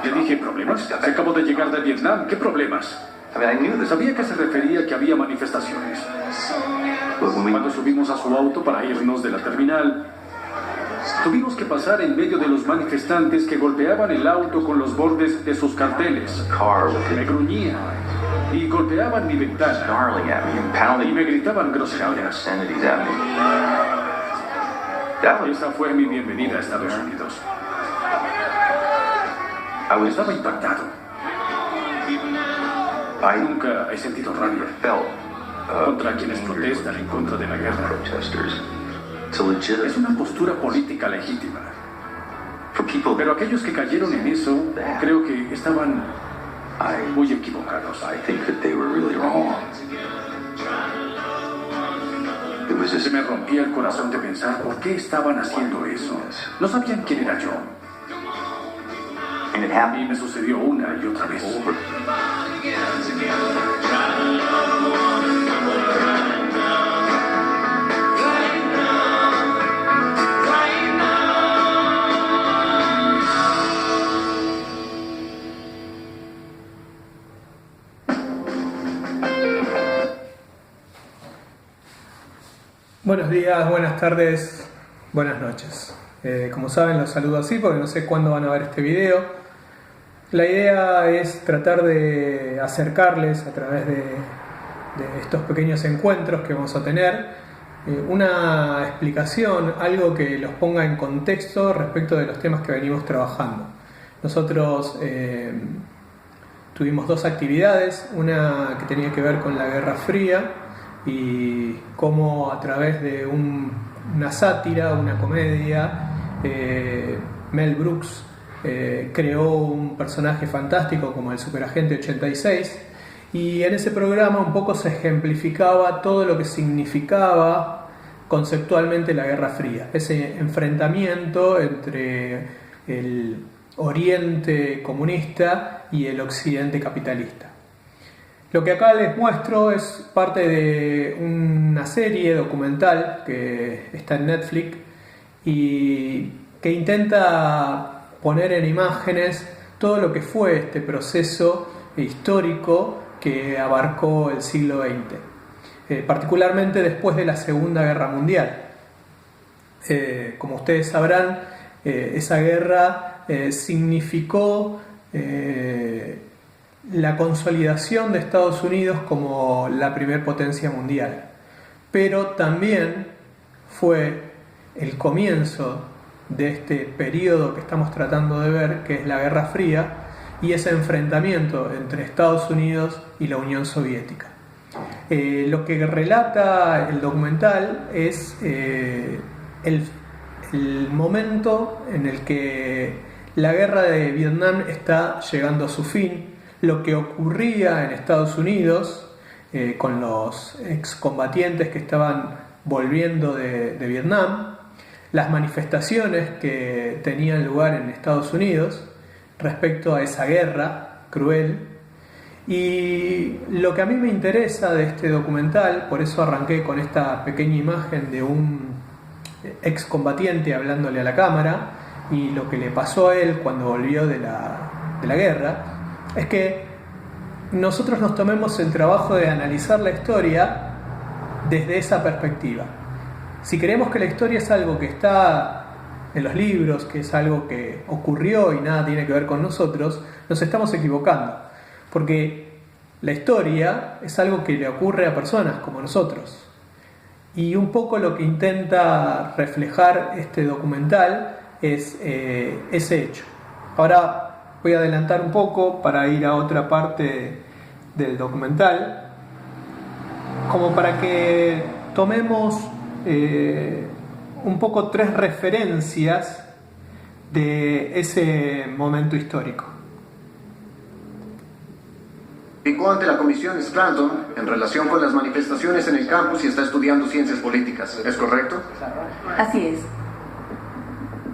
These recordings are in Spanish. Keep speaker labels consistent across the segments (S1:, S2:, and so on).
S1: Le dije, ¿problemas? Acabo de llegar de Vietnam, ¿qué problemas? Sabía que se refería a que había manifestaciones. Cuando subimos a su auto para irnos de la terminal, tuvimos que pasar en medio de los manifestantes que golpeaban el auto con los bordes de sus carteles. Me gruñían y golpeaban mi ventana y me gritaban groserías. Esa fue mi bienvenida a Estados Unidos. Estaba impactado. Nunca he sentido rabia contra quienes protestan en contra de la guerra. Es una postura política legítima. Pero aquellos que cayeron en eso, creo que estaban muy equivocados. Se me rompía el corazón de pensar por qué estaban haciendo eso. No sabían quién era yo. Y me sucedió una y otra vez.
S2: Buenos días, buenas tardes, buenas noches. Como saben, los saludo así porque no sé cuándo van a ver este video. La idea es tratar de acercarles a través de estos pequeños encuentros que vamos a tener una explicación, algo que los ponga en contexto respecto de los temas que venimos trabajando. Nosotros tuvimos dos actividades, una que tenía que ver con la Guerra Fría y cómo a través de una sátira, una comedia, Mel Brooks creó un personaje fantástico como el Superagente 86, y en ese programa un poco se ejemplificaba todo lo que significaba conceptualmente la Guerra Fría, ese enfrentamiento entre el Oriente comunista y el Occidente capitalista. Lo que acá les muestro es parte de una serie documental que está en Netflix y que intenta poner en imágenes todo lo que fue este proceso histórico que abarcó el siglo XX, particularmente después de la Segunda Guerra Mundial. Como ustedes sabrán, esa guerra significó la consolidación de Estados Unidos como la primer potencia mundial, pero también fue el comienzo de este periodo que estamos tratando de ver, que es la Guerra Fría, y ese enfrentamiento entre Estados Unidos y la Unión Soviética. Lo que relata el documental es el momento en el que la guerra de Vietnam está llegando a su fin, lo que ocurría en Estados Unidos con los excombatientes que estaban volviendo de Vietnam, las manifestaciones que tenían lugar en Estados Unidos respecto a esa guerra cruel. Y lo que a mí me interesa de este documental, por eso arranqué con esta pequeña imagen de un excombatiente hablándole a la cámara y lo que le pasó a él cuando volvió de la guerra, es que nosotros nos tomemos el trabajo de analizar la historia desde esa perspectiva. Si creemos que la historia es algo que está en los libros, que es algo que ocurrió y nada tiene que ver con nosotros, nos estamos equivocando, porque la historia es algo que le ocurre a personas como nosotros, y un poco lo que intenta reflejar este documental es ese hecho. Ahora voy a adelantar un poco para ir a otra parte del documental, como para que tomemos un poco tres referencias de ese momento histórico.
S3: Aplicó ante la comisión Scranton en relación con las manifestaciones en el campus y está estudiando ciencias políticas, ¿es correcto?
S4: Así es.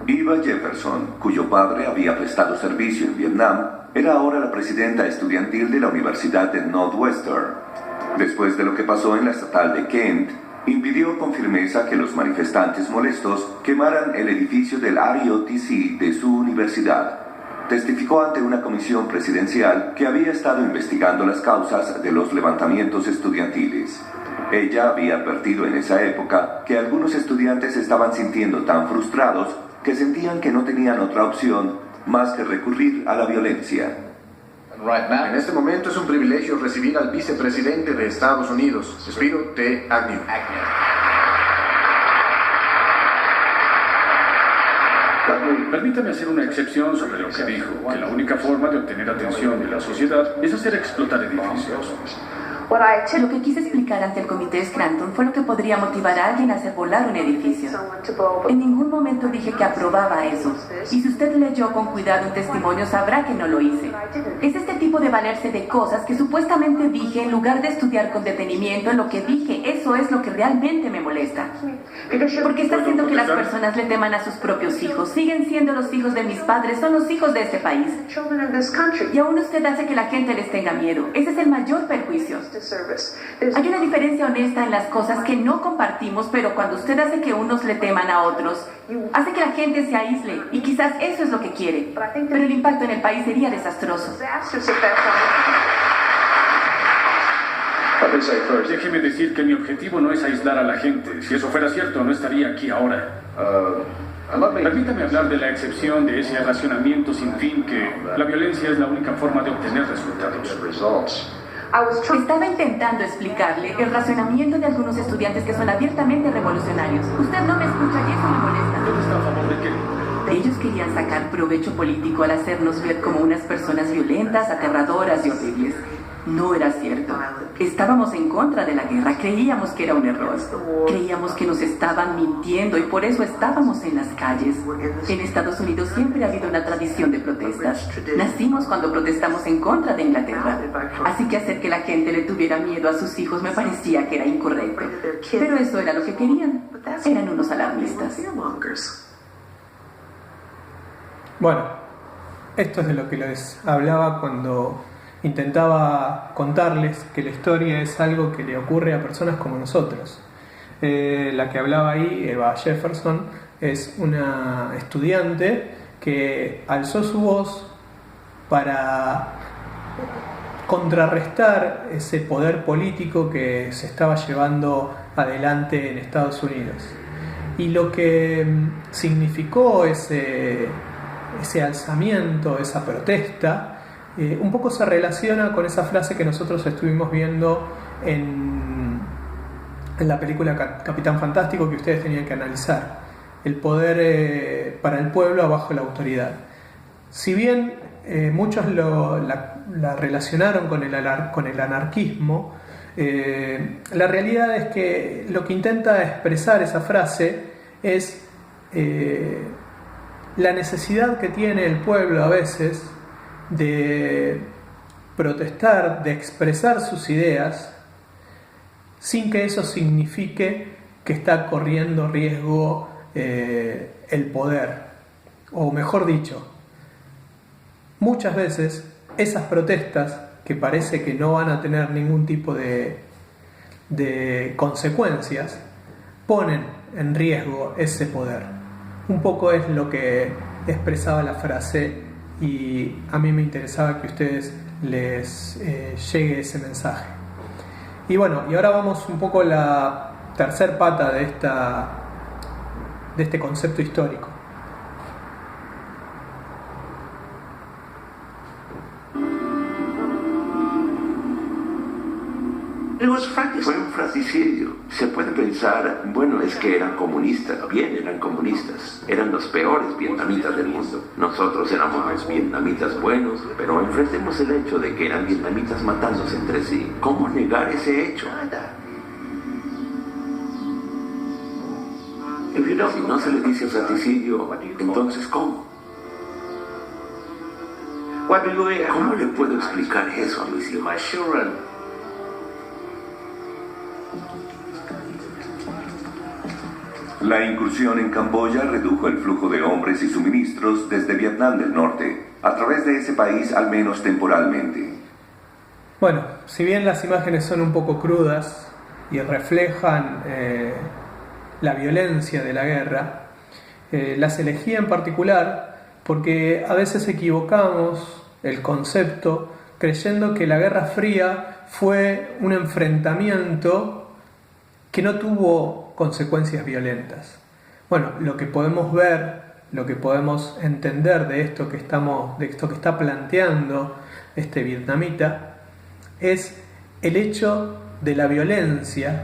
S5: Eva Jefferson, cuyo padre había prestado servicio en Vietnam, era ahora la presidenta estudiantil de la Universidad de Northwestern. Después de lo que pasó en la estatal de Kent, impidió con firmeza que los manifestantes molestos quemaran el edificio del ROTC de su universidad. testificó ante una comisión presidencial que había estado investigando las causas de los levantamientos estudiantiles. Ella había advertido en esa época que algunos estudiantes estaban sintiendo tan frustrados que sentían que no tenían otra opción más que recurrir a la violencia.
S3: En este momento es un privilegio recibir al vicepresidente de Estados Unidos, Spiro T. Agnew.
S1: Permítame hacer una excepción sobre lo que dijo, que la única forma de obtener atención de la sociedad es hacer explotar edificios.
S4: Lo que quise explicar ante el comité Scranton fue lo que podría motivar a alguien a hacer volar un edificio. En ningún momento dije que aprobaba eso. Y si usted leyó con cuidado un testimonio, sabrá que no lo hice. Es este tipo de valerse de cosas que supuestamente dije en lugar de estudiar con detenimiento en lo que dije. Eso es lo que realmente me molesta. Porque está haciendo que las personas le teman a sus propios hijos. Siguen siendo los hijos de mis padres, son los hijos de este país. Y aún usted hace que la gente les tenga miedo. Ese es el mayor perjuicio. Hay una diferencia honesta en las cosas que no compartimos, pero cuando usted hace que unos le teman a otros, hace que la gente se aísle, y quizás eso es lo que quiere. Pero el impacto en el país sería desastroso.
S1: Déjeme decir que mi objetivo no es aislar a la gente. Si eso fuera cierto, no estaría aquí ahora. Permítame hablar de la excepción de ese racionamiento sin fin que la violencia es la única forma de obtener resultados.
S4: Estaba intentando explicarle el racionamiento de algunos estudiantes que son abiertamente revolucionarios. Usted no me escucha y eso me molesta.
S1: ¿Usted está a favor de qué?
S4: Ellos querían sacar provecho político al hacernos ver como unas personas violentas, aterradoras y horribles. No era cierto. Estábamos en contra de la guerra. Creíamos que era un error. Creíamos que nos estaban mintiendo y por eso estábamos en las calles. En Estados Unidos siempre ha habido una tradición de protestas. Nacimos cuando protestamos en contra de Inglaterra. Así que hacer que la gente le tuviera miedo a sus hijos me parecía que era incorrecto. Pero eso era lo que querían. Eran unos alarmistas.
S2: Bueno, esto es de lo que les hablaba cuando intentaba contarles que la historia es algo que le ocurre a personas como nosotros. La que hablaba ahí, Eva Jefferson, es una estudiante que alzó su voz para contrarrestar ese poder político que se estaba llevando adelante en Estados Unidos. Y lo que significó ese alzamiento, esa protesta, un poco se relaciona con esa frase que nosotros estuvimos viendo en la película Capitán Fantástico, que ustedes tenían que analizar: el poder para el pueblo bajo la autoridad. Si bien muchos la relacionaron con el anarquismo, la realidad es que lo que intenta expresar esa frase es la necesidad que tiene el pueblo a veces de protestar, de expresar sus ideas, sin que eso signifique que está corriendo riesgo el poder. O mejor dicho, muchas veces esas protestas, que parece que no van a tener ningún tipo de consecuencias, ponen en riesgo ese poder. Un poco es lo que expresaba la frase, y a mí me interesaba que a ustedes les llegue ese mensaje. Y bueno, y ahora vamos un poco a la tercer pata de este concepto histórico.
S6: Fue un fratricidio. Se puede pensar, bueno, es que eran comunistas. Bien, eran comunistas. Eran los peores vietnamitas del mundo. Nosotros éramos los vietnamitas buenos, pero enfrentemos el hecho de que eran vietnamitas matándose entre sí. ¿Cómo negar ese hecho? Si no se le dice fratricidio, entonces ¿cómo? ¿Cómo le puedo explicar eso a mis hijos?
S5: La incursión en Camboya redujo el flujo de hombres y suministros desde Vietnam del Norte, a través de ese país al menos temporalmente.
S2: Bueno, si bien las imágenes son un poco crudas y reflejan la violencia de la guerra, las elegí en particular porque a veces equivocamos el concepto creyendo que la Guerra Fría fue un enfrentamiento que no tuvo consecuencias violentas. Bueno, lo que podemos ver, lo que podemos entender de esto que está planteando este vietnamita, es el hecho de la violencia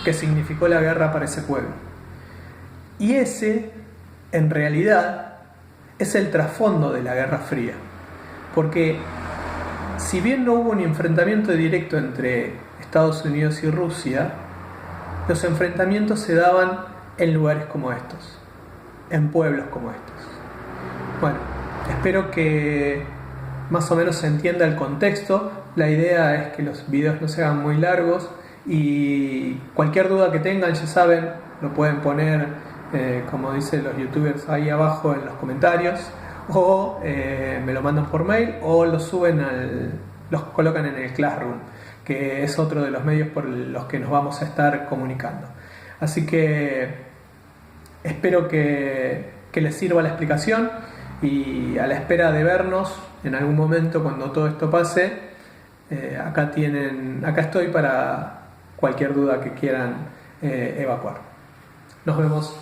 S2: que significó la guerra para ese pueblo. Y ese, en realidad, es el trasfondo de la Guerra Fría. Porque si bien no hubo un enfrentamiento directo entre Estados Unidos y Rusia, los enfrentamientos se daban en lugares como estos, en pueblos como estos. Bueno, espero que más o menos se entienda el contexto. La idea es que los videos no se hagan muy largos y cualquier duda que tengan, ya saben, lo pueden poner, como dicen los youtubers, ahí abajo en los comentarios, o me lo mandan por mail, o lo suben los colocan en el Classroom, que es otro de los medios por los que nos vamos a estar comunicando. Así que espero que les sirva la explicación, y a la espera de vernos en algún momento cuando todo esto pase, acá estoy para cualquier duda que quieran evacuar. Nos vemos.